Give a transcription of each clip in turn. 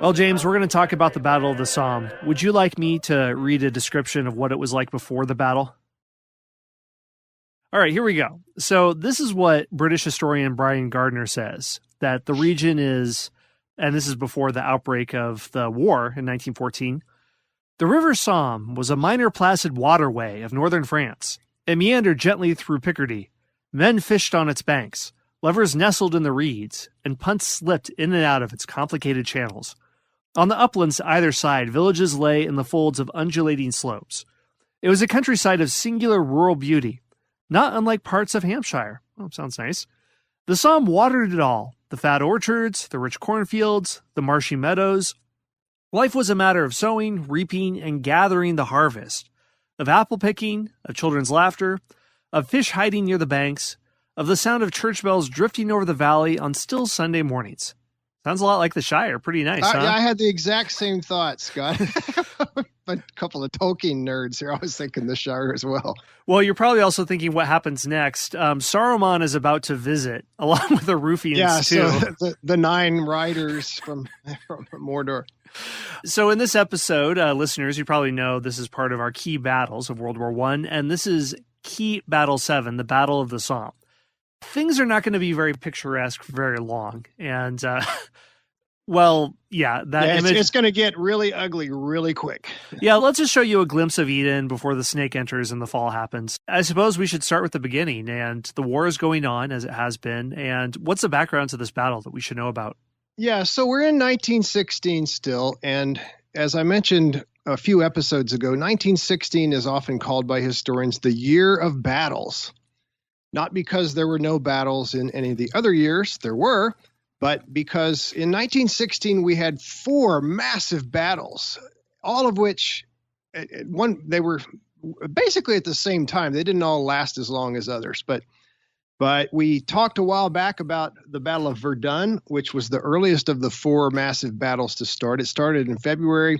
Well, James, we're going to talk about the Battle of the Somme. Would you like me to read a description of what it was like before the battle? All right, here we go. So this is what British historian Brian Gardner says, that the region is, and this is before the outbreak of the war in 1914, the River Somme was a minor placid waterway of northern France. It meandered gently through Picardy. Men fished on its banks. Lovers nestled in the reeds, and punts slipped in and out of its complicated channels. On the uplands to either side, villages lay in the folds of undulating slopes. It was a countryside of singular rural beauty, not unlike parts of Hampshire. Oh, sounds nice. The Somme watered it all, the fat orchards, the rich cornfields, the marshy meadows. Life was a matter of sowing, reaping, and gathering the harvest, of apple picking, of children's laughter, of fish hiding near the banks, of the sound of church bells drifting over the valley on still Sunday mornings. Sounds a lot like the Shire. Pretty nice, huh? Yeah, I had the exact same thought, Scott. A couple of Tolkien nerds here. I was thinking the Shire as well. Well, you're probably also thinking what happens next. Saruman is about to visit, along with the Ruffians, too. So the 9 riders from Mordor. So in this episode, listeners, you probably know this is part of our key battles of World War I, and this is key Battle 7, the Battle of the Somme. Things are not going to be very picturesque for very long. And, it's going to get really ugly really quick. Yeah, let's just show you a glimpse of Eden before the snake enters and the fall happens. I suppose we should start with the beginning. And the war is going on, as it has been. And what's the background to this battle that we should know about? Yeah, so we're in 1916 still. And as I mentioned a few episodes ago, 1916 is often called by historians the year of battles. Not because there were no battles in any of the other years, there were, but because in 1916 we had 4 massive battles, all of which they were basically at the same time. They didn't all last as long as others, but we talked a while back about the Battle of Verdun, which was the earliest of the 4 massive battles to start. It started in February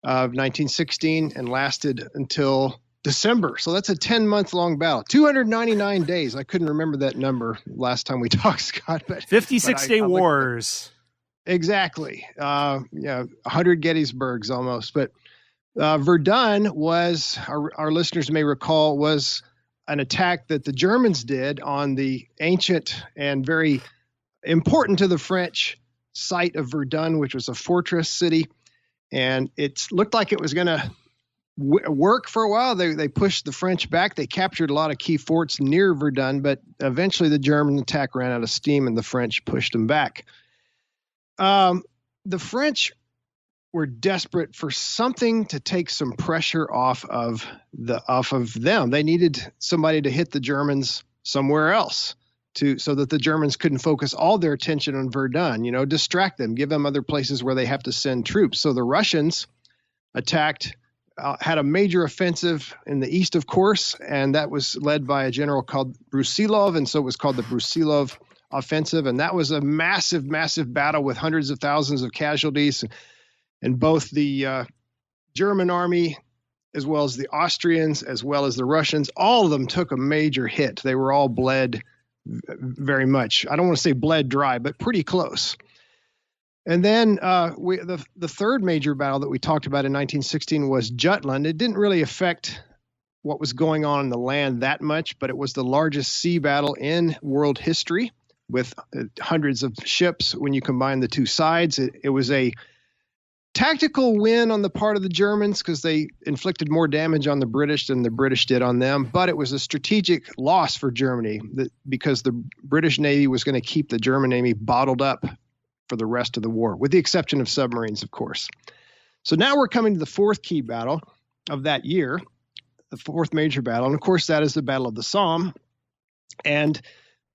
of 1916 and lasted until December. So that's a 10-month-long battle. 299 days. I couldn't remember that number last time we talked, Scott. But 56-day wars. Exactly. 100 Gettysburgs almost. But Verdun was, our listeners may recall, was an attack that the Germans did on the ancient and very important to the French site of Verdun, which was a fortress city. And it looked like it was going to work for a while. They pushed the French back. They captured a lot of key forts near Verdun, but eventually the German attack ran out of steam and the French pushed them back. The French were desperate for something to take some pressure off of them. They needed somebody to hit the Germans somewhere else so that the Germans couldn't focus all their attention on Verdun, distract them, give them other places where they have to send troops. So the Russians attacked had a major offensive in the east, of course, and that was led by a general called Brusilov, and so it was called the Brusilov Offensive, and that was a massive, massive battle with hundreds of thousands of casualties, and both the German army, as well as the Austrians, as well as the Russians, all of them took a major hit. They were all bled very much. I don't want to say bled dry, but pretty close. And then the third major battle that we talked about in 1916 was Jutland. It didn't really affect what was going on in the land that much, but it was the largest sea battle in world history with hundreds of ships when you combine the two sides. It was a tactical win on the part of the Germans because they inflicted more damage on the British than the British did on them, but it was a strategic loss for Germany because the British Navy was going to keep the German Navy bottled up for the rest of the war, with the exception of submarines, of course. So now we're coming to the 4th key battle of that year, the 4th major battle, and of course that is the Battle of the Somme. And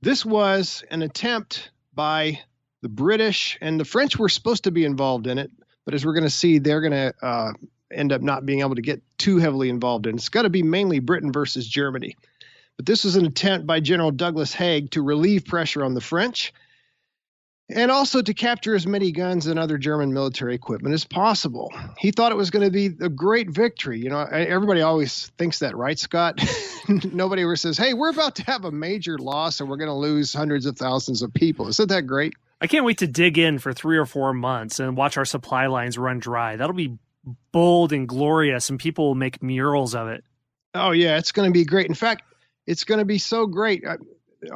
this was an attempt by the British, and the French were supposed to be involved in it, but as we're going to see, they're going to end up not being able to get too heavily involved in it. It's got to be mainly Britain versus Germany. But this was an attempt by General Douglas Haig to relieve pressure on the French, and also to capture as many guns and other German military equipment as possible. He thought it was going to be a great victory. Everybody always thinks that, right, Scott? Nobody ever says, hey, we're about to have a major loss and we're going to lose hundreds of thousands of people. Isn't that great? I can't wait to dig in for 3 or 4 months and watch our supply lines run dry. That'll be bold and glorious, and people will make murals of it. Oh, yeah, it's going to be great. In fact, it's going to be so great.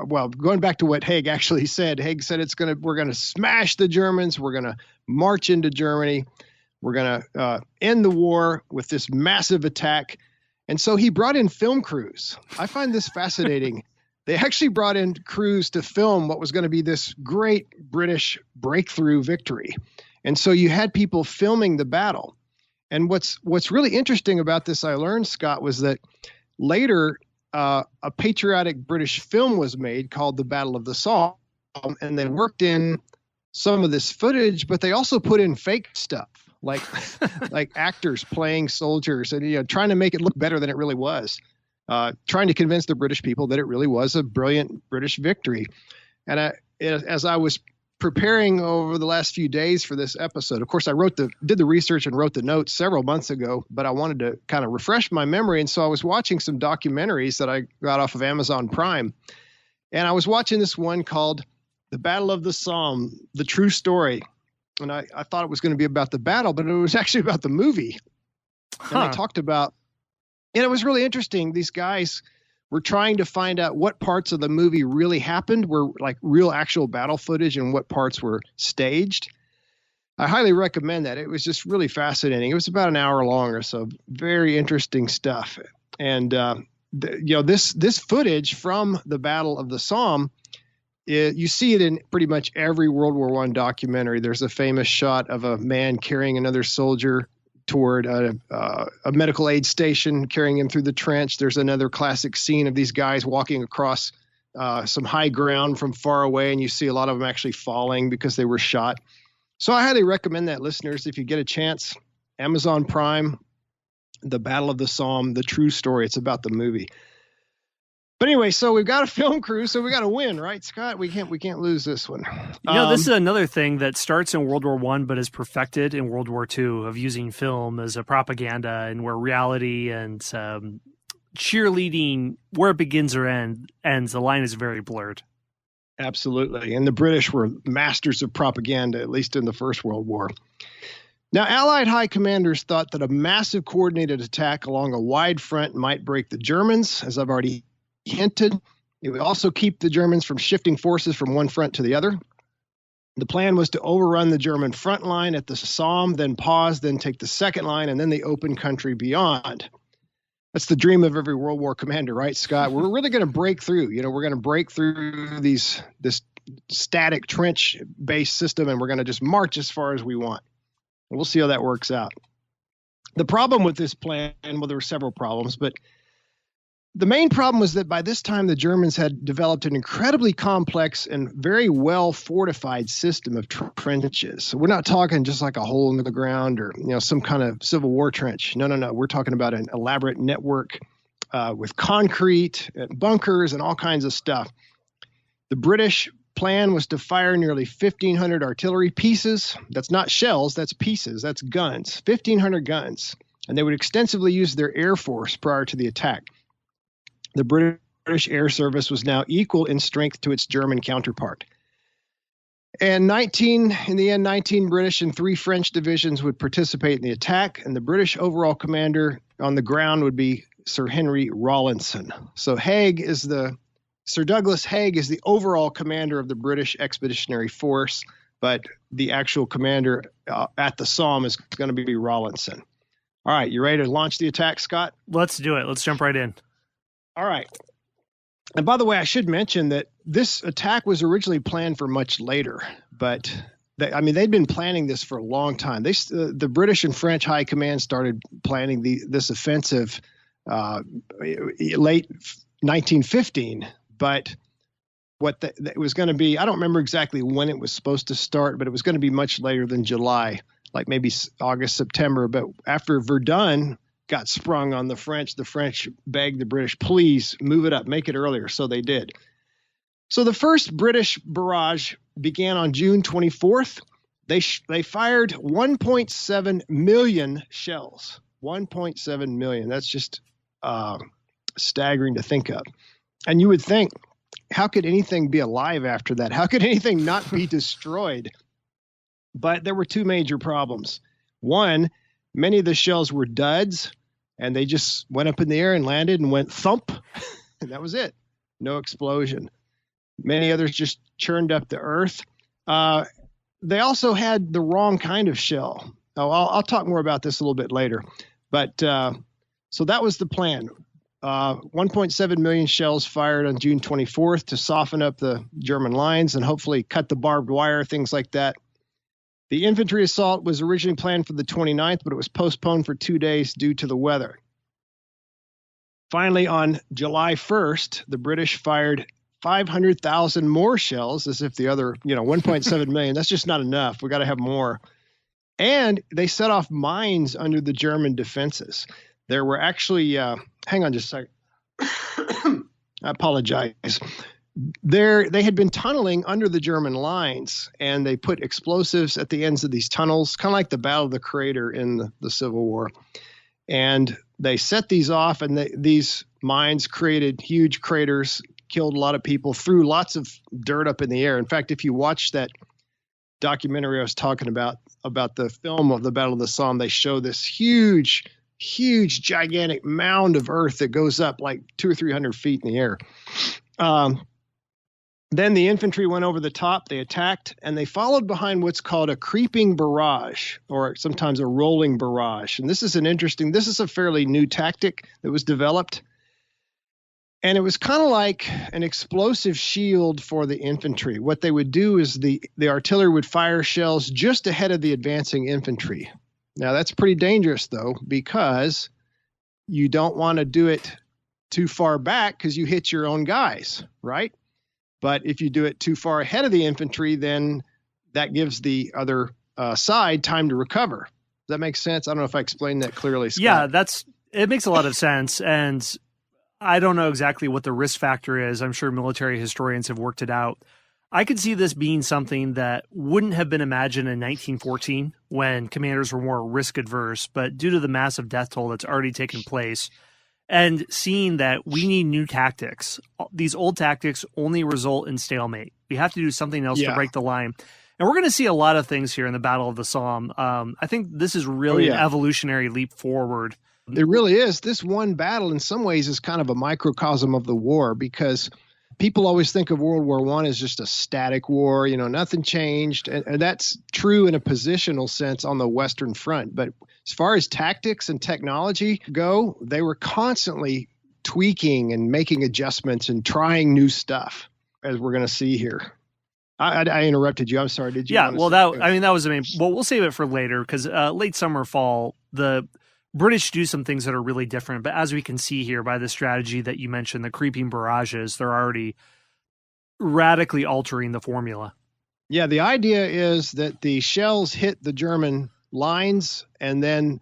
Well, going back to what Haig actually said, Haig said we're going to smash the Germans. We're going to march into Germany. We're going to end the war with this massive attack. And so he brought in film crews. I find this fascinating. They actually brought in crews to film what was going to be this great British breakthrough victory. And so you had people filming the battle. And what's really interesting about this, I learned, Scott, was that later a patriotic British film was made called The Battle of the Somme, and they worked in some of this footage, but they also put in fake stuff, like actors playing soldiers and trying to make it look better than it really was, trying to convince the British people that it really was a brilliant British victory. And as I was preparing over the last few days for this episode, of course, I did the research and wrote the notes several months ago, but I wanted to kind of refresh my memory. And so I was watching some documentaries that I got off of Amazon Prime. And I was watching this one called The Battle of the Somme, The True Story. And I thought it was going to be about the battle, but it was actually about the movie. And they talked about, and it was really interesting. These guys were trying to find out what parts of the movie really happened, were like real actual battle footage, and what parts were staged. I highly recommend that. It was just really fascinating. It was about an hour long or so. Very interesting stuff. And this footage from the Battle of the Somme, you see it in pretty much every World War I documentary. There's a famous shot of a man carrying another soldier toward a medical aid station, carrying him through the trench. There's another classic scene of these guys walking across some high ground from far away, and you see a lot of them actually falling because they were shot. So I highly recommend that, listeners, if you get a chance. Amazon Prime, The Battle of the Somme, The True Story. It's about the movie. But anyway, so we've got a film crew, so we got to win, right, Scott? We can't lose this one. This is another thing that starts in World War I, but is perfected in World War II, of using film as a propaganda, and where reality and cheerleading, where it begins or ends, the line is very blurred. Absolutely. And the British were masters of propaganda, at least in the First World War. Now, Allied high commanders thought that a massive coordinated attack along a wide front might break the Germans, as I've already hinted. It would also keep the Germans from shifting forces from one front to the other. The plan was to overrun the German front line at the Somme, then pause, then take the second line, and then the open country beyond. That's the dream of every World War commander, right, Scott? We're really going to break through. We're going to break through this static trench-based system, and we're going to just march as far as we want. And we'll see how that works out. The problem with this plan, well, there were several problems, but the main problem was that by this time, the Germans had developed an incredibly complex and very well fortified system of trenches. So we're not talking just like a hole in the ground or some kind of Civil War trench. No. We're talking about an elaborate network with concrete, bunkers, and all kinds of stuff. The British plan was to fire nearly 1,500 artillery pieces. That's not shells, that's pieces, that's guns, 1,500 guns. And they would extensively use their air force prior to the attack. The British air service was now equal in strength to its German counterpart. And 19 British and 3 French divisions would participate in the attack, and the British overall commander on the ground would be Sir Henry Rawlinson. So Sir Douglas Haig is the overall commander of the British Expeditionary Force, but the actual commander at the Somme is going to be Rawlinson. All right, you ready to launch the attack, Scott? Let's do it. Let's jump right in. All right. And by the way, I should mention that this attack was originally planned for much later, but they'd been planning this for a long time. The British and French high command started planning this offensive late 1915, but it was going to be, I don't remember exactly when it was supposed to start, but it was going to be much later than July, like maybe August, September. But after Verdun got sprung on the French begged the British, please move it up, make it earlier. So they did. So the first British barrage began on June 24th. They fired 1.7 million shells. 1.7 million. That's just staggering to think of. And you would think how could anything be alive after that? How could anything not be destroyed? But there were two major problems. One, many of the shells were duds, and they just went up in the air and landed and went thump, and that was it. No explosion. Many others just churned up the earth. They also had the wrong kind of shell. Oh, I'll talk more about this a little bit later. But so that was the plan. 1.7 million shells fired on June 24th to soften up the German lines and hopefully cut the barbed wire, things like that. The infantry assault was originally planned for the 29th, but it was postponed for 2 days due to the weather. Finally, on July 1st, the British fired 500,000 more shells, as if the other, 1.7 million, that's just not enough. We got to have more. And they set off mines under the German defenses. There were actually, hang on just a second. I apologize. They had been tunneling under the German lines, and they put explosives at the ends of these tunnels, kind of like the Battle of the Crater in the Civil War. And they set these off, and these mines created huge craters, killed a lot of people, threw lots of dirt up in the air. In fact, if you watch that documentary I was talking about the film of the Battle of the Somme, they show this huge, gigantic mound of earth that goes up like 200 or 300 feet in the air. Then the infantry went over the top, they attacked, and they followed behind what's called a creeping barrage, or sometimes a rolling barrage. And this is a fairly new tactic that was developed. And it was kind of like an explosive shield for the infantry. What they would do is the artillery would fire shells just ahead of the advancing infantry. Now, that's pretty dangerous, though, because you don't want to do it too far back because you hit your own guys, right? But if you do it too far ahead of the infantry, then that gives the other side time to recover. Does that make sense? I don't know if I explained that clearly, Scott. Yeah, it makes a lot of sense. And I don't know exactly what the risk factor is. I'm sure military historians have worked it out. I could see this being something that wouldn't have been imagined in 1914 when commanders were more risk adverse, but due to the massive death toll that's already taken place, and seeing that we need new tactics. These old tactics only result in stalemate. We have to do something else to break the line. And we're going to see a lot of things here in the Battle of the Somme. I think this is really an evolutionary leap forward. It really is. This one battle in some ways is kind of a microcosm of the war, because people always think of World War I as just a static war, nothing changed. And that's true in a positional sense on the Western Front. But as far as tactics and technology go, they were constantly tweaking and making adjustments and trying new stuff, as we're going to see here. I interrupted you. I'm sorry. Did you? Yeah, well, that was the main. Well, we'll save it for later because late summer, fall, the British do some things that are really different. But as we can see here by the strategy that you mentioned, the creeping barrages, they're already radically altering the formula. Yeah, the idea is that the shells hit the German lines, and then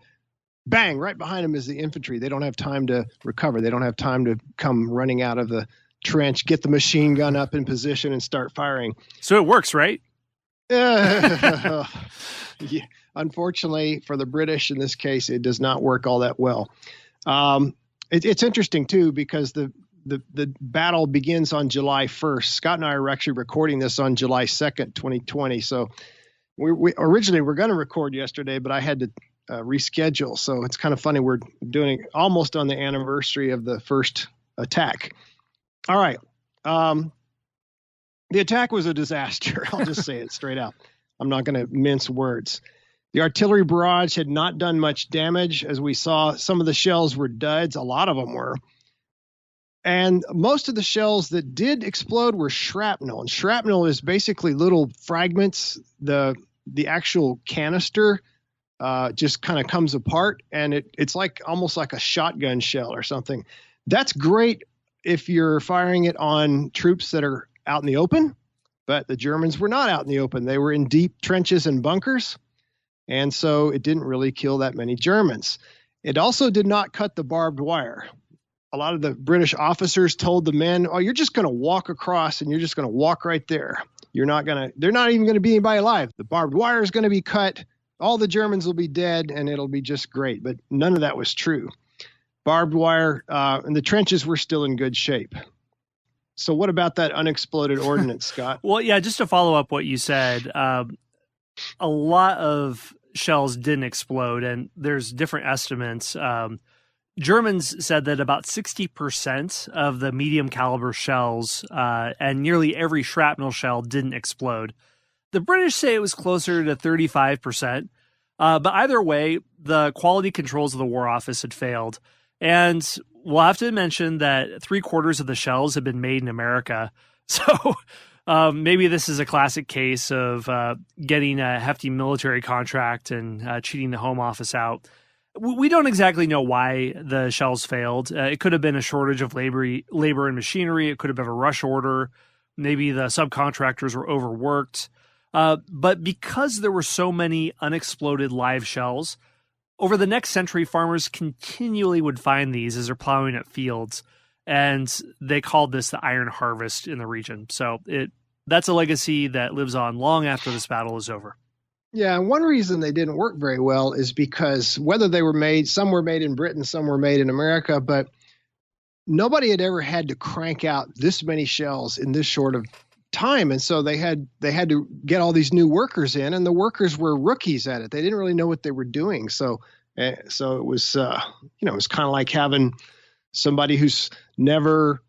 bang, right behind them is the infantry. They don't have time to recover. They don't have time to come running out of the trench, get the machine gun up in position, and start firing. So it works, right? Yeah. Unfortunately for the British in this case, it does not work all that well. It's interesting too, because the battle begins on July 1st. Scott and I are actually recording this on July 2nd, 2020. So we originally were going to record yesterday, but I had to reschedule. So it's kind of funny. We're doing almost on the anniversary of the first attack. All right. The attack was a disaster. I'll just say it straight out. I'm not going to mince words. The artillery barrage had not done much damage. As we saw, some of the shells were duds. A lot of them were. And most of the shells that did explode were shrapnel. And shrapnel is basically little fragments. The actual canister just kind of comes apart, and it's like almost like a shotgun shell or something. That's great if you're firing it on troops that are out in the open, but the Germans were not out in the open. They were in deep trenches and bunkers, and so it didn't really kill that many Germans. It also did not cut the barbed wire. A lot of the British officers told the men, "Oh, you're just going to walk across, and you're just going to walk right there. They're not even going to be anybody alive. The barbed wire is going to be cut. All the Germans will be dead, and it'll be just great." But none of that was true. Barbed wire and the trenches were still in good shape. So what about that unexploded ordnance, Scott? Well, yeah, just to follow up what you said, a lot of shells didn't explode, and there's different estimates. Germans said that about 60% of the medium caliber shells and nearly every shrapnel shell didn't explode. The British say it was closer to 35%. But either way, the quality controls of the War Office had failed. And we'll have to mention that 3/4 of the shells had been made in America. So maybe this is a classic case of getting a hefty military contract and cheating the Home Office out. We don't exactly know why the shells failed. It could have been a shortage of labor and machinery. It could have been a rush order. Maybe the subcontractors were overworked. But because there were so many unexploded live shells, over the next century, farmers continually would find these as they're plowing up fields. And they called this the Iron Harvest in the region. So that's a legacy that lives on long after this battle is over. Yeah, and one reason they didn't work very well is because whether they were made, some were made in Britain, some were made in America, but nobody had ever had to crank out this many shells in this short of time. And so they had to get all these new workers in, and the workers were rookies at it. They didn't really know what they were doing. So it was, it was kind of like having somebody who's never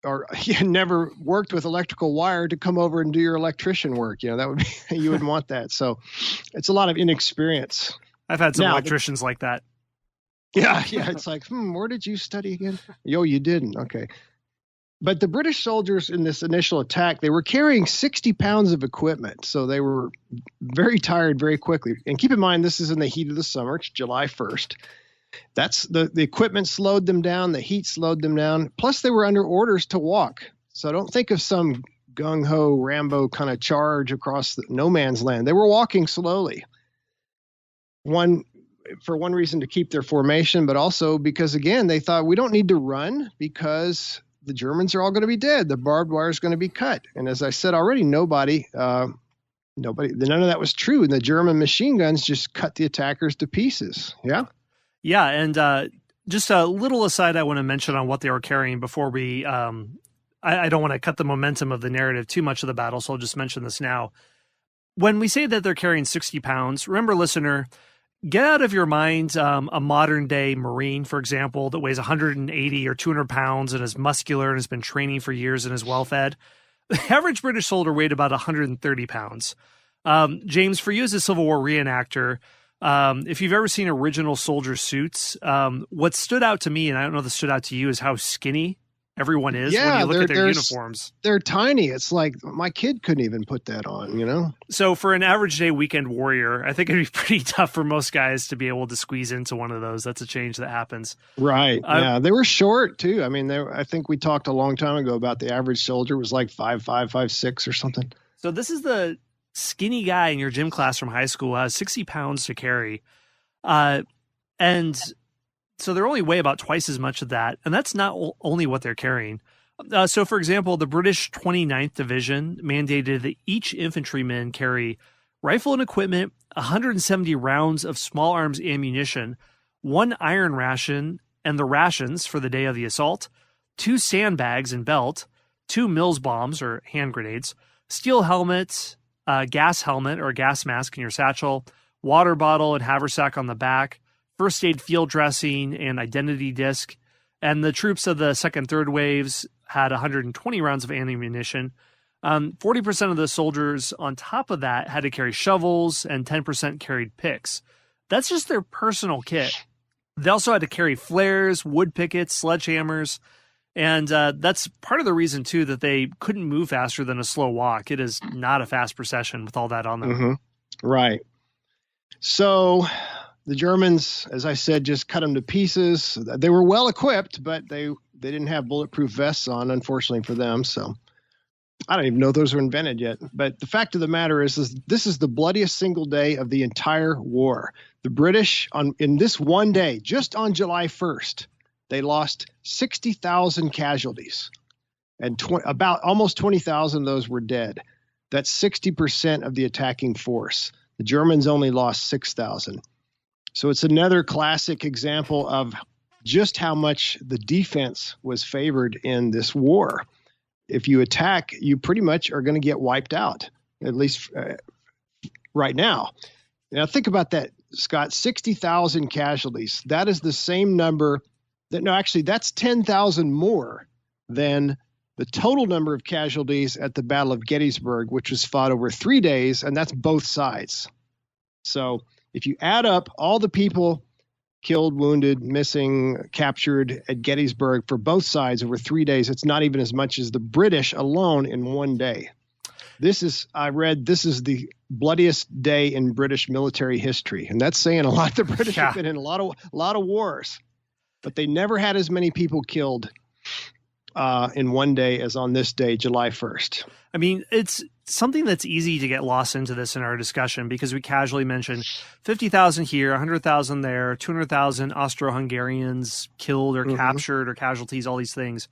worked with electrical wire to come over and do your electrician work. That would be, you wouldn't want that. So it's a lot of inexperience. I've had some electricians like that. Yeah. It's like, where did you study again? Yo, you didn't. Okay. But the British soldiers in this initial attack, they were carrying 60 pounds of equipment. So they were very tired very quickly. And keep in mind, this is in the heat of the summer. It's July 1st. That's the equipment slowed them down. The heat slowed them down. Plus, they were under orders to walk. So don't think of some gung-ho Rambo kind of charge across no man's land. They were walking slowly. For one reason, to keep their formation, but also because, again, they thought we don't need to run because the Germans are all going to be dead. The barbed wire is going to be cut. And as I said already, none of that was true. And the German machine guns just cut the attackers to pieces. Yeah. Yeah, and just a little aside I want to mention on what they were carrying before we I don't want to cut the momentum of the narrative too much of the battle, so I'll just mention this now. When we say that they're carrying 60 pounds, remember, listener, get out of your mind a modern-day Marine, for example, that weighs 180 or 200 pounds and is muscular and has been training for years and is well-fed. The average British soldier weighed about 130 pounds. James, for you as a Civil War reenactor, if you've ever seen original soldier suits, what stood out to me, and I don't know if this stood out to you, is how skinny everyone is when you look at their uniforms. They're tiny. It's like my kid couldn't even put that on, So for an average day weekend warrior, I think it'd be pretty tough for most guys to be able to squeeze into one of those. That's a change that happens. Right. Yeah. They were short too. I mean, I think we talked a long time ago about the average soldier was like 5'5", 5'6" or something. So this is the skinny guy in your gym class from high school who has 60 pounds to carry. And so they only weigh about twice as much of that. And that's not only what they're carrying. So, for example, the British 29th Division mandated that each infantryman carry rifle and equipment, 170 rounds of small arms ammunition, 1 iron ration and the rations for the day of the assault, 2 sandbags and belt, 2 Mills bombs or hand grenades, steel helmets, gas helmet or gas mask in your satchel, water bottle and haversack on the back, first aid field dressing and identity disc. And the troops of the second, third waves had 120 rounds of ammunition. 40% of the soldiers on top of that had to carry shovels and 10% carried picks. That's just their personal kit. They also had to carry flares, wood pickets, sledgehammers. And that's part of the reason, too, that they couldn't move faster than a slow walk. It is not a fast procession with all that on them. Mm-hmm. Right. So the Germans, as I said, just cut them to pieces. They were well equipped, but they didn't have bulletproof vests on, unfortunately for them. So I don't even know those were invented yet. But the fact of the matter is this is the bloodiest single day of the entire war. The British, in this one day, just on July 1st, they lost 60,000 casualties, and about almost 20,000 of those were dead. That's 60% of the attacking force. The Germans only lost 6,000. So it's another classic example of just how much the defense was favored in this war. if you attack, you pretty much are going to get wiped out, at least right now. Now, think about that, Scott, 60,000 casualties. That is the same number that's 10,000 more than the total number of casualties at the Battle of Gettysburg, which was fought over 3 days, and that's both sides. So if you add up all the people killed, wounded, missing, captured at Gettysburg for both sides over 3 days, it's not even as much as the British alone in 1 day. This is the bloodiest day in British military history. And that's saying a lot. The British have been in a lot of wars, but they never had as many people killed in 1 day as on this day, July 1st. I mean, it's something that's easy to get lost into this in our discussion because we casually mentioned 50,000 here, 100,000 there, 200,000 Austro-Hungarians killed or captured or casualties, all these things.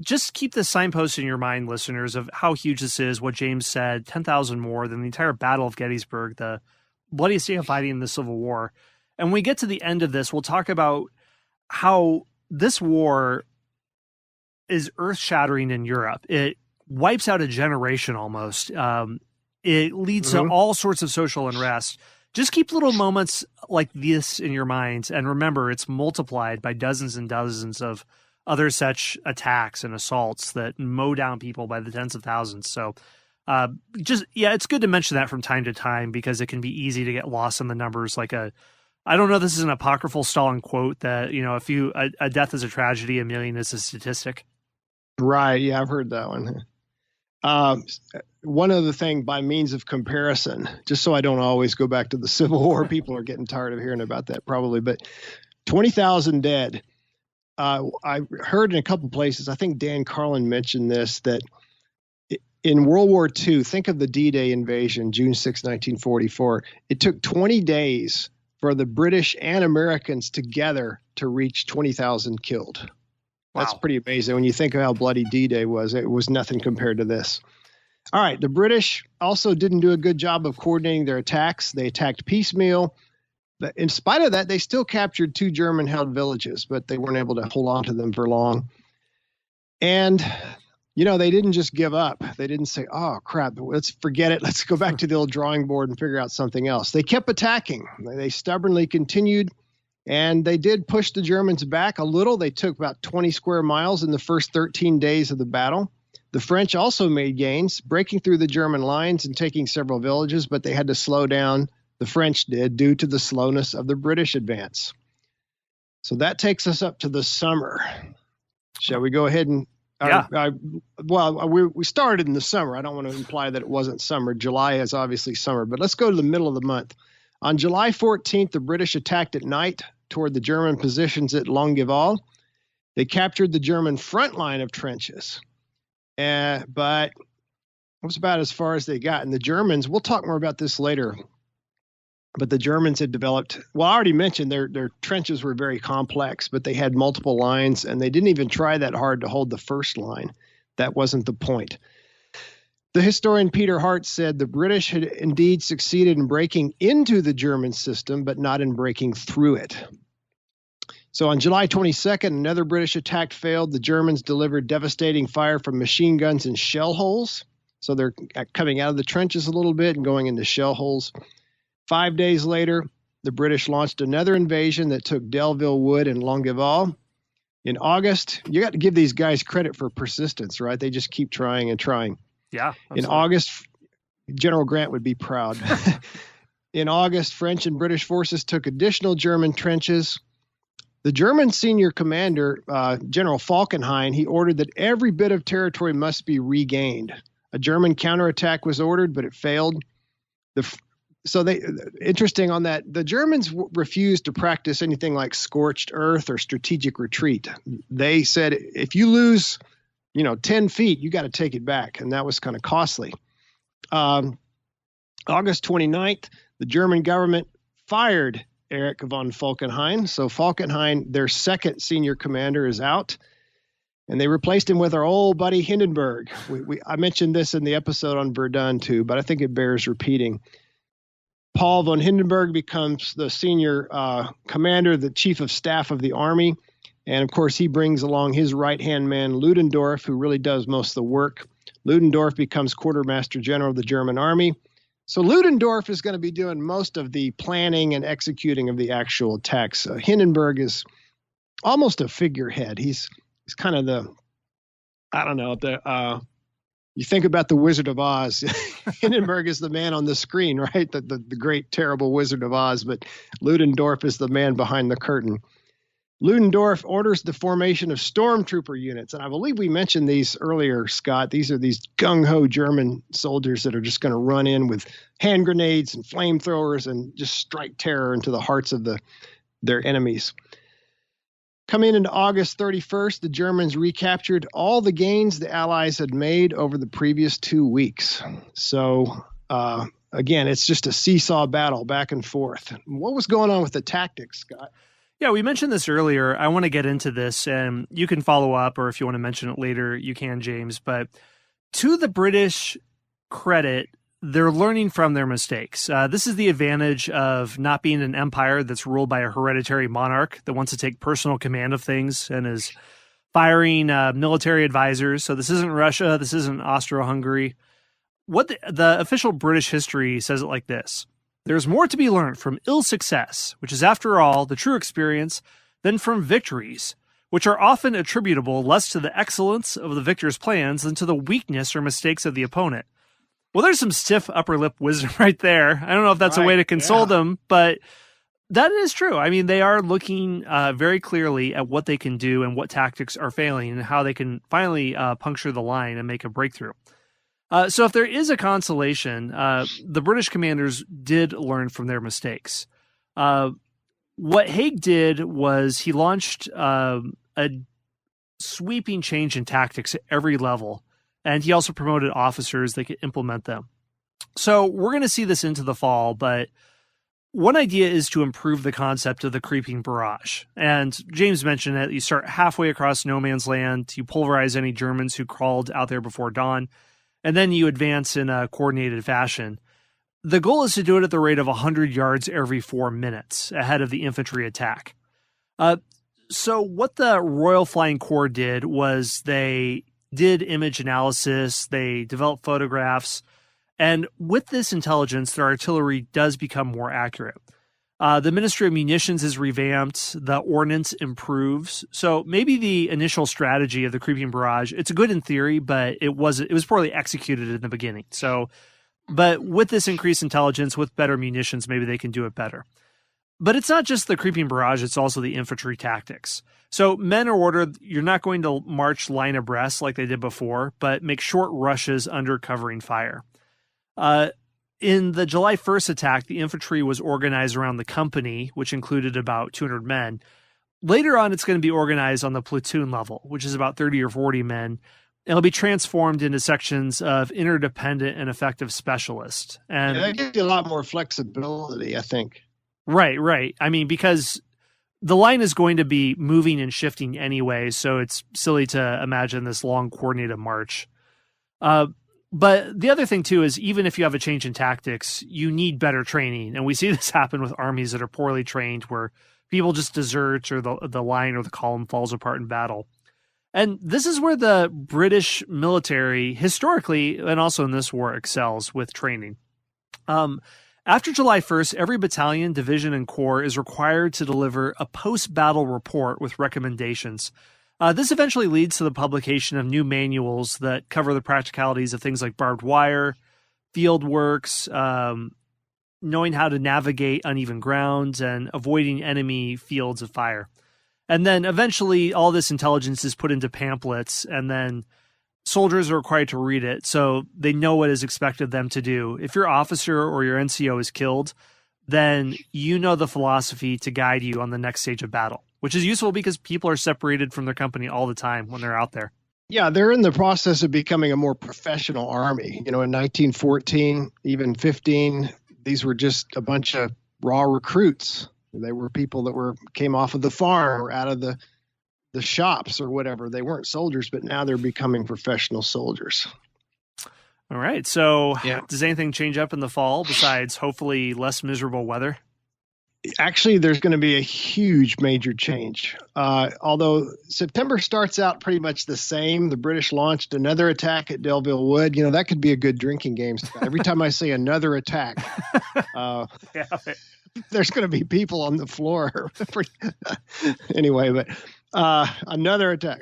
Just keep the signpost in your mind, listeners, of how huge this is, what James said, 10,000 more than the entire Battle of Gettysburg, the bloodiest day of fighting in the Civil War. And when we get to the end of this, we'll talk about how this war is earth-shattering in Europe. It wipes out a generation almost. It leads to all sorts of social unrest. Just keep little moments like this in your minds, and remember, it's multiplied by dozens and dozens of other such attacks and assaults that mow down people by the tens of thousands. So it's good to mention that from time to time because it can be easy to get lost in the numbers. Like I don't know, this is an apocryphal Stalin quote that, you know, a death is a tragedy, a million is a statistic. Right. Yeah, I've heard that one. One other thing, by means of comparison, just so I don't always go back to the Civil War, people are getting tired of hearing about that probably, but 20,000 dead. I heard in a couple places, I think Dan Carlin mentioned this, that in World War II, think of the D-Day invasion, June 6, 1944. It took 20 days for the British and Americans together to reach 20,000 killed. Wow. That's pretty amazing. When you think of how bloody D-Day was, it was nothing compared to this. All right, the British also didn't do a good job of coordinating their attacks. They attacked piecemeal. But in spite of that, they still captured 2 German-held villages, but they weren't able to hold on to them for long. And, you know, they didn't just give up. They didn't say, oh, crap, let's forget it. Let's go back to the old drawing board and figure out something else. They kept attacking. They stubbornly continued, and they did push the Germans back a little. They took about 20 square miles in the first 13 days of the battle. The French also made gains, breaking through the German lines and taking several villages, but they had to slow down. The French did, due to the slowness of the British advance. So that takes us up to the summer. Shall we go ahead and? We started in the summer. I don't want to imply that it wasn't summer. July is obviously summer, but let's go to the middle of the month. On July 14th, the British attacked at night toward the German positions at Longueval. They captured the German front line of trenches, but it was about as far as they got. And the Germans, we'll talk more about this later, but the Germans had developed, well, I already mentioned their trenches were very complex, but they had multiple lines, and they didn't even try that hard to hold the first line. That wasn't the point. The historian Peter Hart said the British had indeed succeeded in breaking into the German system, but not in breaking through it. So on July 22nd, another British attack failed. The Germans delivered devastating fire from machine guns and shell holes. So they're coming out of the trenches a little bit and going into shell holes. 5 days later, the British launched another invasion that took Delville Wood and Longueval. In August, you got to give these guys credit for persistence, right? They just keep trying and trying. Yeah. Absolutely. In August, General Grant would be proud. In August, French and British forces took additional German trenches. The German senior commander, General Falkenhayn, he ordered that every bit of territory must be regained. A German counterattack was ordered, but it failed. Interesting on that, the Germans refused to practice anything like scorched earth or strategic retreat. They said, if you lose, 10 feet, you got to take it back. And that was kind of costly. August 29th, the German government fired Erich von Falkenhayn. So Falkenhayn, their second senior commander, is out. And they replaced him with our old buddy Hindenburg. I mentioned this in the episode on Verdun too, but I think it bears repeating. Paul von Hindenburg becomes the senior commander, the chief of staff of the army. And of course, he brings along his right-hand man, Ludendorff, who really does most of the work. Ludendorff becomes quartermaster general of the German army. So Ludendorff is going to be doing most of the planning and executing of the actual attacks. Hindenburg is almost a figurehead. He's kind of the, I don't know, you think about the Wizard of Oz. Hindenburg is the man on the screen, right? The great, terrible Wizard of Oz, but Ludendorff is the man behind the curtain. Ludendorff orders the formation of stormtrooper units. And I believe we mentioned these earlier, Scott. These are these gung-ho German soldiers that are just going to run in with hand grenades and flamethrowers and just strike terror into the hearts of their enemies. Coming into August 31st, the Germans recaptured all the gains the Allies had made over the previous 2 weeks. So, again, it's just a seesaw battle back and forth. What was going on with the tactics, Scott? Yeah, we mentioned this earlier. I want to get into this, and you can follow up, or if you want to mention it later, you can, James. But to the British credit, they're learning from their mistakes. This is the advantage of not being an empire that's ruled by a hereditary monarch that wants to take personal command of things and is firing military advisors. So this isn't Russia. This isn't Austro-Hungary. What the official British history says it like this. There's more to be learned from ill success, which is, after all, the true experience, than from victories, which are often attributable less to the excellence of the victor's plans than to the weakness or mistakes of the opponent. Well, there's some stiff upper lip wisdom right there. I don't know if that's a way to console them, but that is true. I mean, they are looking very clearly at what they can do and what tactics are failing and how they can finally puncture the line and make a breakthrough. So if there is a consolation, the British commanders did learn from their mistakes. What Haig did was he launched a sweeping change in tactics at every level, and he also promoted officers that could implement them. So we're going to see this into the fall, but one idea is to improve the concept of the creeping barrage. And James mentioned it. You start halfway across no man's land, you pulverize any Germans who crawled out there before dawn, and then you advance in a coordinated fashion. The goal is to do it at the rate of 100 yards every 4 minutes ahead of the infantry attack. So what the Royal Flying Corps did was they did image analysis, they developed photographs, and with this intelligence, their artillery does become more accurate. The Ministry of Munitions is revamped, the ordnance improves. So maybe the initial strategy of the creeping barrage, it's good in theory, but it was poorly executed in the beginning. So, but with this increased intelligence, with better munitions, maybe they can do it better. But it's not just the creeping barrage, it's also the infantry tactics. So men are ordered, you're not going to march line abreast like they did before, but make short rushes under covering fire. In the July 1st attack, the infantry was organized around the company, which included about 200 men. Later on, it's going to be organized on the platoon level, which is about 30 or 40 men. It'll be transformed into sections of interdependent and effective specialists. And that gives you a lot more flexibility, I think. Right. I mean, because the line is going to be moving and shifting anyway, so it's silly to imagine this long coordinated march. But the other thing, too, is even if you have a change in tactics, you need better training. And we see this happen with armies that are poorly trained, where people just desert or the line or the column falls apart in battle. And this is where the British military, historically, and also in this war, excels with training. After July 1st, every battalion, division, and corps is required to deliver a post-battle report with recommendations. This eventually leads to the publication of new manuals that cover the practicalities of things like barbed wire, field works, knowing how to navigate uneven grounds, and avoiding enemy fields of fire. And then eventually all this intelligence is put into pamphlets, and then soldiers are required to read it so they know what is expected of them to do. If your officer or your NCO is killed, then you know the philosophy to guide you on the next stage of battle, which is useful because people are separated from their company all the time when they're out there. Yeah, they're in the process of becoming a more professional army. You know, in 1914, even 15, these were just a bunch of raw recruits. They were people that came off of the farm or out of the shops or whatever. They weren't soldiers, but now they're becoming professional soldiers. All right. So does anything change up in the fall besides hopefully less miserable weather? Actually, there's going to be a huge major change. Although September starts out pretty much the same, the British launched another attack at Delville Wood. That could be a good drinking game. Every time I say another attack, there's going to be people on the floor. Anyway, but another attack.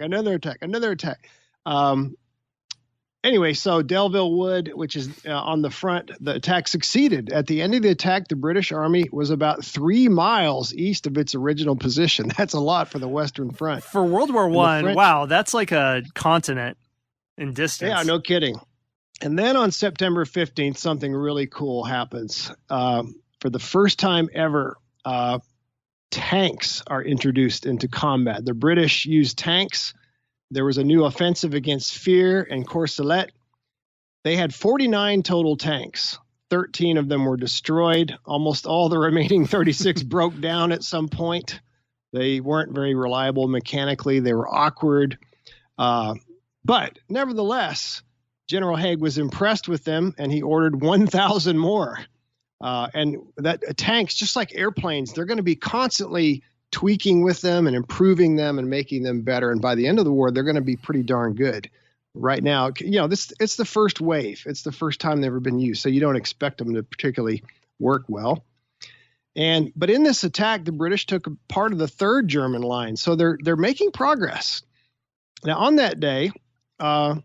Anyway, so Delville Wood, which is on the front, the attack succeeded. At the end of the attack, the British Army was about 3 miles east of its original position. That's a lot for the Western Front. For World War I, wow, that's like a continent in distance. Yeah, no kidding. And then on September 15th, something really cool happens. For the first time ever, tanks are introduced into combat. The British used tanks. There was a new offensive against Fier and Courcelette. They had 49 total tanks. 13 of them were destroyed. Almost all the remaining 36 broke down at some point. They weren't very reliable mechanically. They were awkward. But nevertheless, General Haig was impressed with them, and he ordered 1,000 more. And that tanks, just like airplanes, they're going to be constantly tweaking with them and improving them and making them better. And by the end of the war, they're going to be pretty darn good. Right now, it's the first wave. It's the first time they've ever been used. So you don't expect them to particularly work well. But in this attack, the British took a part of the third German line. So they're making progress. Now, on that day, the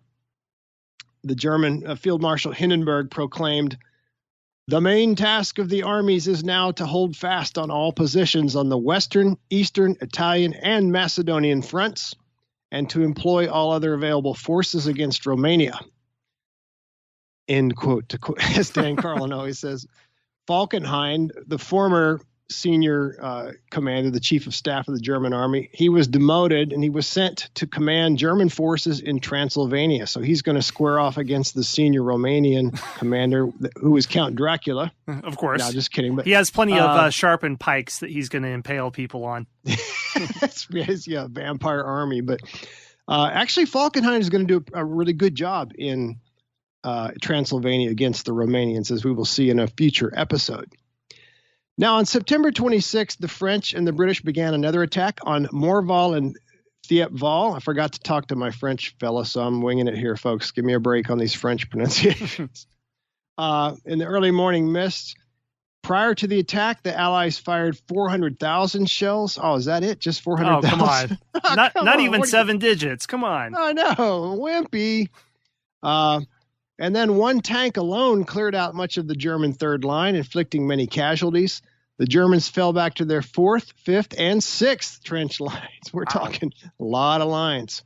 German Field Marshal Hindenburg proclaimed, "The main task of the armies is now to hold fast on all positions on the Western, Eastern, Italian, and Macedonian fronts, and to employ all other available forces against Romania." End quote, as Dan Carlin always says. Falkenhayn, the former senior commander, the chief of staff of the German army, he was demoted and he was sent to command German forces in Transylvania. So he's going to square off against the senior Romanian commander, who was Count Dracula. Of course. No, just kidding. But he has plenty of sharpened pikes that he's going to impale people on. That's his vampire army. But actually, Falkenhayn is going to do a really good job in Transylvania against the Romanians, as we will see in a future episode. Now, on September 26th, the French and the British began another attack on Morval and Thiepval. I forgot to talk to my French fella, so I'm winging it here, folks. Give me a break on these French pronunciations. In the early morning mist, prior to the attack, the Allies fired 400,000 shells. Oh, is that it? Just 400,000? Oh, come on. Not even 7 digits. Come on. I know. Wimpy. And then one tank alone cleared out much of the German third line, inflicting many casualties. The Germans fell back to their 4th, 5th, and 6th trench lines. We're talking a lot of lines.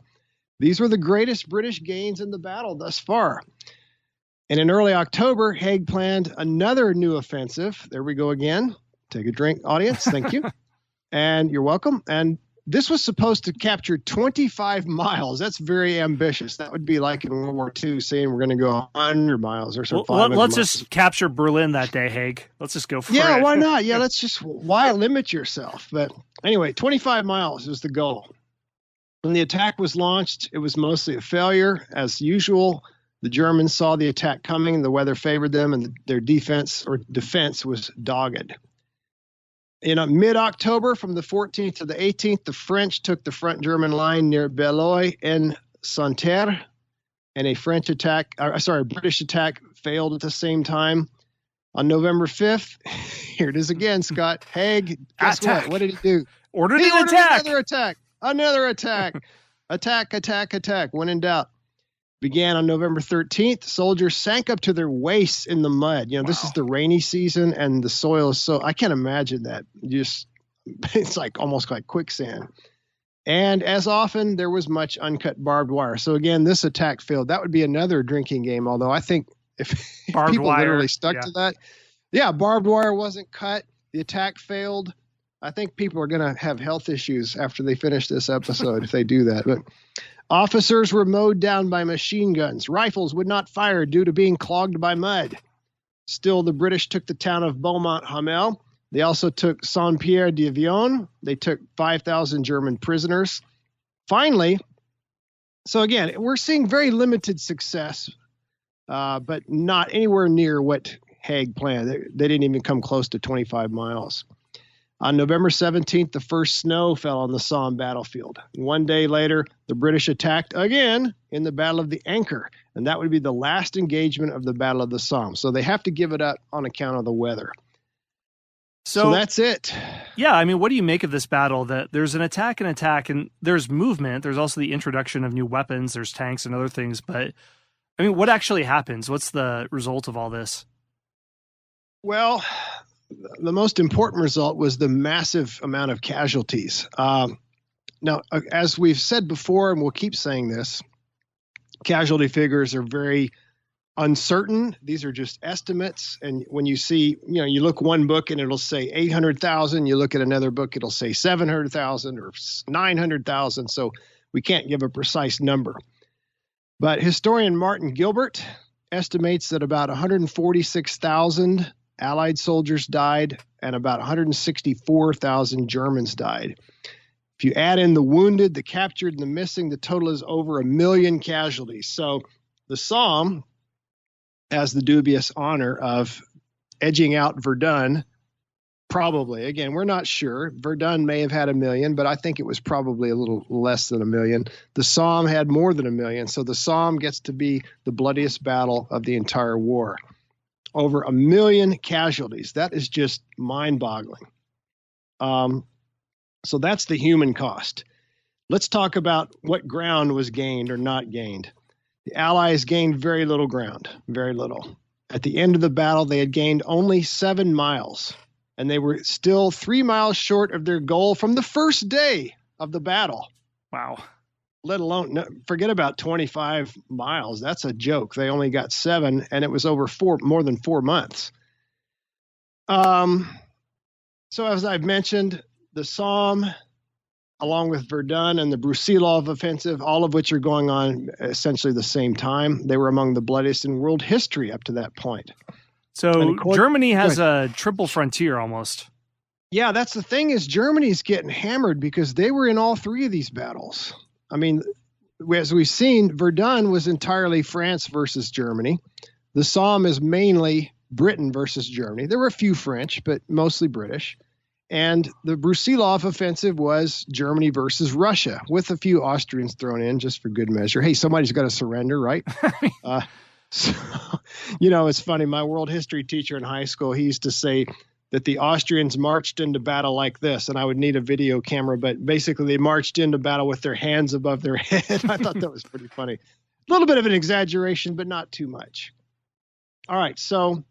These were the greatest British gains in the battle thus far. And in early October, Haig planned another new offensive. There we go again. Take a drink, audience. Thank you. And you're welcome. And this was supposed to capture 25 miles. That's very ambitious. That would be like in World War II saying we're going to go 100 miles or so. Let's just capture Berlin that day, Haig. Let's just go for it. Yeah, why not? Yeah, why limit yourself? But anyway, 25 miles was the goal. When the attack was launched, it was mostly a failure. As usual, the Germans saw the attack coming, the weather favored them, and their defense was dogged. In mid-October, from the 14th to the 18th, the French took the front German line near Belloy en Santerre, and a British attack failed at the same time. On November 5th, here it is again, Scott. Haig, guess what? What did he do? Ordered an attack. Another attack. Attack. When in doubt. Began on November 13th. Soldiers sank up to their waists in the mud. This is the rainy season, and the soil is I can't imagine that. It's almost like quicksand. And as often, there was much uncut barbed wire. So again, this attack failed. That would be another drinking game, although I think if people literally stuck to that. Yeah, barbed wire wasn't cut. The attack failed. I think people are going to have health issues after they finish this episode if they do that. But officers were mowed down by machine guns. Rifles would not fire due to being clogged by mud. Still, the British took the town of Beaumont-Hamel. They also took Saint-Pierre-de-Vion. They took 5,000 German prisoners. Finally, so again, we're seeing very limited success, but not anywhere near what Haig planned. They didn't even come close to 25 miles. On November 17th, the first snow fell on the Somme battlefield. One day later, the British attacked again in the Battle of the Anchor, and that would be the last engagement of the Battle of the Somme. So they have to give it up on account of the weather. So that's it. Yeah, I mean, what do you make of this battle? That there's an attack and there's movement. There's also the introduction of new weapons. There's tanks and other things. But, I mean, what actually happens? What's the result of all this? Well, the most important result was the massive amount of casualties. Now, as we've said before, and we'll keep saying this, casualty figures are very uncertain. These are just estimates. And when you see, you look one book and it'll say 800,000. You look at another book, it'll say 700,000 or 900,000. So we can't give a precise number. But historian Martin Gilbert estimates that about 146,000 Allied soldiers died and about 164,000 Germans died. If you add in the wounded, the captured, and the missing, the total is over 1 million casualties. So the Somme has the dubious honor of edging out Verdun, probably. Again, we're not sure. Verdun may have had 1 million, but I think it was probably a little less than 1 million. The Somme had more than 1 million, so the Somme gets to be the bloodiest battle of the entire war. Over 1 million casualties. That is just mind-boggling. So that's the human cost. Let's talk about what ground was gained or not gained. The Allies gained very little ground, very little. At the end of the battle, they had gained only 7 miles, and they were still 3 miles short of their goal from the first day of the battle. Wow. Let alone, forget about 25 miles. That's a joke. They only got 7, and it was over more than 4 months. So as I've mentioned, the Somme, along with Verdun and the Brusilov Offensive, all of which are going on essentially the same time. They were among the bloodiest in world history up to that point. So Germany has a triple frontier almost. Yeah, that's the thing, is Germany's getting hammered because they were in all 3 of these battles. I mean, as we've seen, Verdun was entirely France versus Germany. The Somme is mainly Britain versus Germany. There were a few French, but mostly British. And the Brusilov Offensive was Germany versus Russia, with a few Austrians thrown in just for good measure. Hey, somebody's got to surrender, right? So, it's funny. My world history teacher in high school, he used to say that the Austrians marched into battle like this, and I would need a video camera, but basically they marched into battle with their hands above their head. I thought that was pretty funny. A little bit of an exaggeration, but not too much. All right, so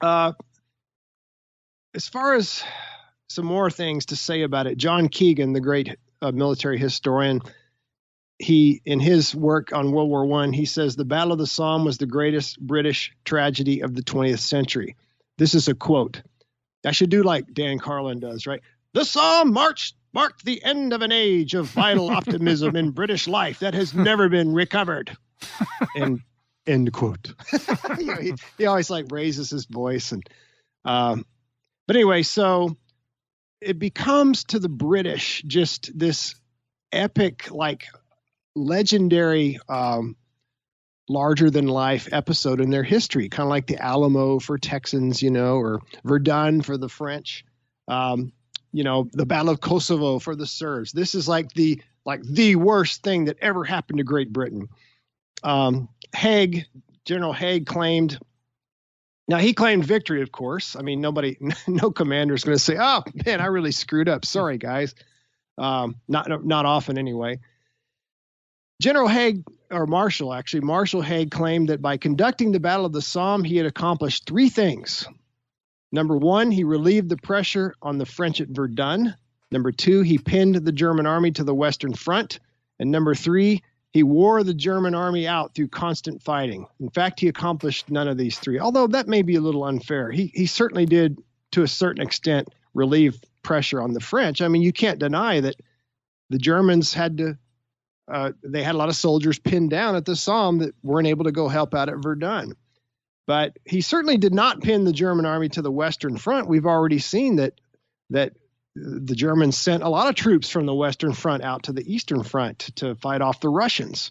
as far as some more things to say about it, John Keegan, the great military historian, in his work on World War I, he says the Battle of the Somme was the greatest British tragedy of the 20th century. This is a quote. I should do like Dan Carlin does, right? The Somme marked the end of an age of vital optimism in British life that has never been recovered. And end quote. He always raises his voice. But anyway, so it becomes to the British just this epic, legendary, larger than life episode in their history, kind of like the Alamo for Texans, or Verdun for the French, the Battle of Kosovo for the Serbs. This is the worst thing that ever happened to Great Britain. General Haig claimed. Now, he claimed victory, of course. I mean, no commander is going to say, "Oh man, I really screwed up. Sorry, guys." Not often, anyway. General Haig, or Marshal Haig, claimed that by conducting the Battle of the Somme, he had accomplished 3 things. Number 1, he relieved the pressure on the French at Verdun. Number 2, he pinned the German army to the Western Front. And number 3, he wore the German army out through constant fighting. In fact, he accomplished none of these 3, although that may be a little unfair. He certainly did, to a certain extent, relieve pressure on the French. I mean, you can't deny that the Germans had to, they had a lot of soldiers pinned down at the Somme that weren't able to go help out at Verdun. But he certainly did not pin the German army to the Western Front. We've already seen that the Germans sent a lot of troops from the Western Front out to the Eastern Front to fight off the Russians.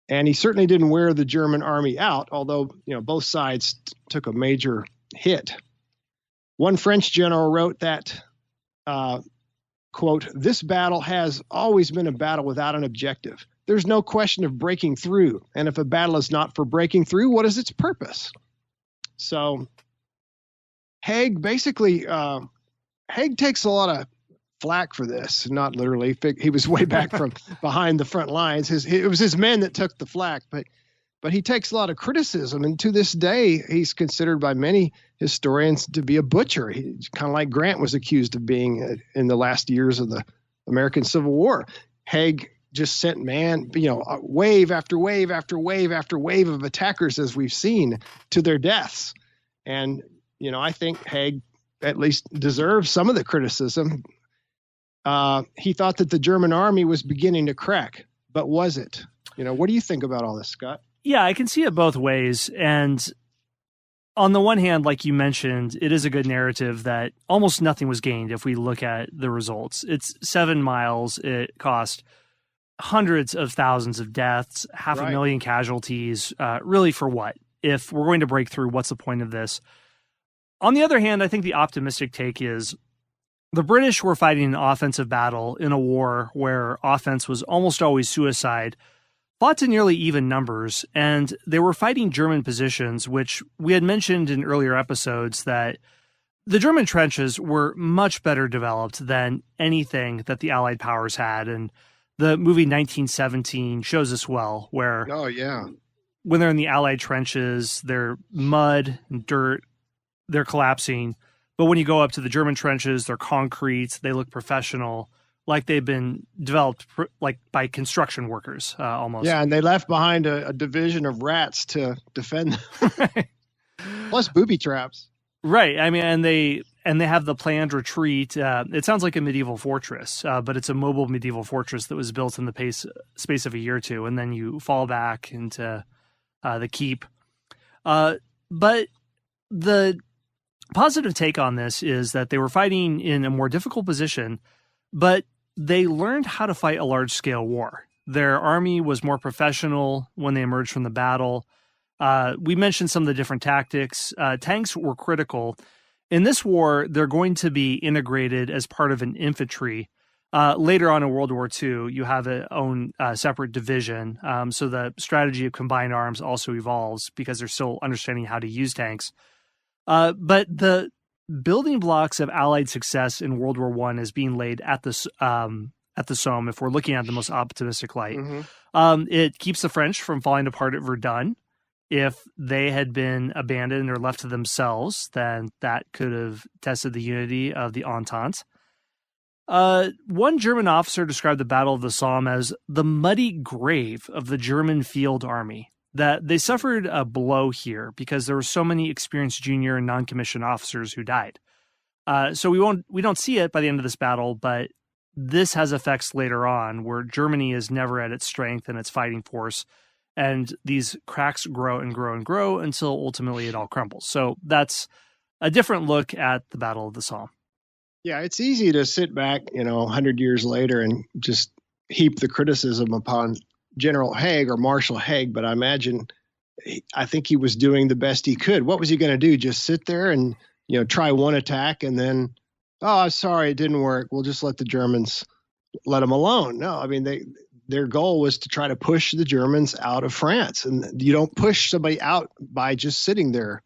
And he certainly didn't wear the German army out, although, both sides took a major hit. One French general wrote that, quote, "This battle has always been a battle without an objective. There's no question of breaking through. And if a battle is not for breaking through, what is its purpose?" So Haig basically, Haig takes a lot of flack for this, not literally. He was way back from behind the front lines. It was his men that took the flack, but he takes a lot of criticism. And to this day, he's considered by many historians to be a butcher. He's kind of like Grant was accused of being in the last years of the American Civil War. Haig just sent wave after wave after wave after wave of attackers, as we've seen, to their deaths. And, I think Haig at least deserves some of the criticism. He thought that the German army was beginning to crack, but was it? What do you think about all this, Scott? Yeah, I can see it both ways. And on the one hand, like you mentioned, it is a good narrative that almost nothing was gained if we look at the results. It's 7 miles. It cost hundreds of thousands of deaths, 500,000 casualties. Really for what? If we're going to break through, what's the point of this? On the other hand, I think the optimistic take is the British were fighting an offensive battle in a war where offense was almost always suicide, fought to nearly even numbers, and they were fighting German positions, which we had mentioned in earlier episodes that the German trenches were much better developed than anything that the Allied powers had. And the movie 1917 shows us well, where when they're in the Allied trenches, they're mud and dirt, they're collapsing. But when you go up to the German trenches, they're concrete, they look professional, like they've been developed like by construction workers almost. Yeah, and they left behind a division of rats to defend them. Right. Plus booby traps. Right. I mean, and they have the planned retreat. It sounds like a medieval fortress, but it's a mobile medieval fortress that was built in the space of a year or two, and then you fall back into the keep. But the positive take on this is that they were fighting in a more difficult position, but they learned how to fight a large-scale war. Their army was more professional when they emerged from the battle. We mentioned some of the different tactics. Tanks were critical. In this war, they're going to be integrated as part of an infantry. Later on in World War II, you have a own separate division. So the strategy of combined arms also evolves because they're still understanding how to use tanks. But the building blocks of Allied success in World War I is being laid at the Somme, if we're looking at the most optimistic light. Mm-hmm. It keeps the French from falling apart at Verdun. If they had been abandoned or left to themselves, then that could have tested the unity of the Entente. One German officer described the Battle of the Somme as the muddy grave of the German field army, that they suffered a blow here because there were so many experienced junior and non-commissioned officers who died. So we don't see it by the end of this battle, but this has effects later on where Germany is never at its strength and its fighting force. And these cracks grow and grow and grow until ultimately it all crumbles. So that's a different look at the Battle of the Somme. Yeah, it's easy to sit back, 100 years later and just heap the criticism upon General Haig or Marshal Haig. But I think he was doing the best he could. What was he going to do? Just sit there and, try one attack and then, oh, sorry, it didn't work. We'll just let the Germans let them alone. No, I mean, their goal was to try to push the Germans out of France. And you don't push somebody out by just sitting there,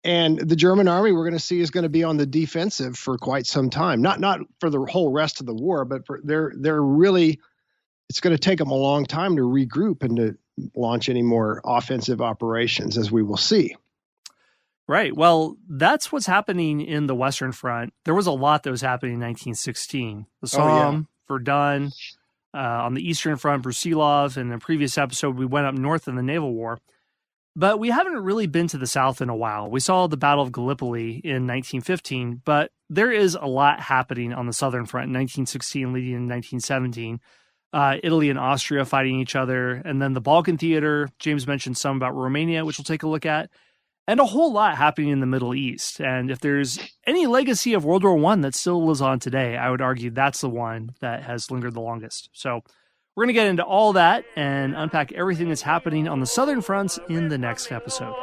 and the German army we're going to see is going to be on the defensive for quite some time. Not for the whole rest of the war, but they're really, it's going to take them a long time to regroup and to launch any more offensive operations, as we will see. Right. Well, that's what's happening in the Western Front. There was a lot that was happening in 1916. The Somme, Verdun, on the Eastern Front, Brusilov. In a previous episode, we went up north in the Naval War. But we haven't really been to the South in a while. We saw the Battle of Gallipoli in 1915, but there is a lot happening on the Southern Front in 1916 leading into 1917. Italy and Austria fighting each other, and then the Balkan Theater. James mentioned some about Romania, which we'll take a look at, and a whole lot happening in the Middle East. And if there's any legacy of World War I that still lives on today, I would argue that's the one that has lingered the longest. So we're going to get into all that and unpack everything that's happening on the Southern fronts in the next episode.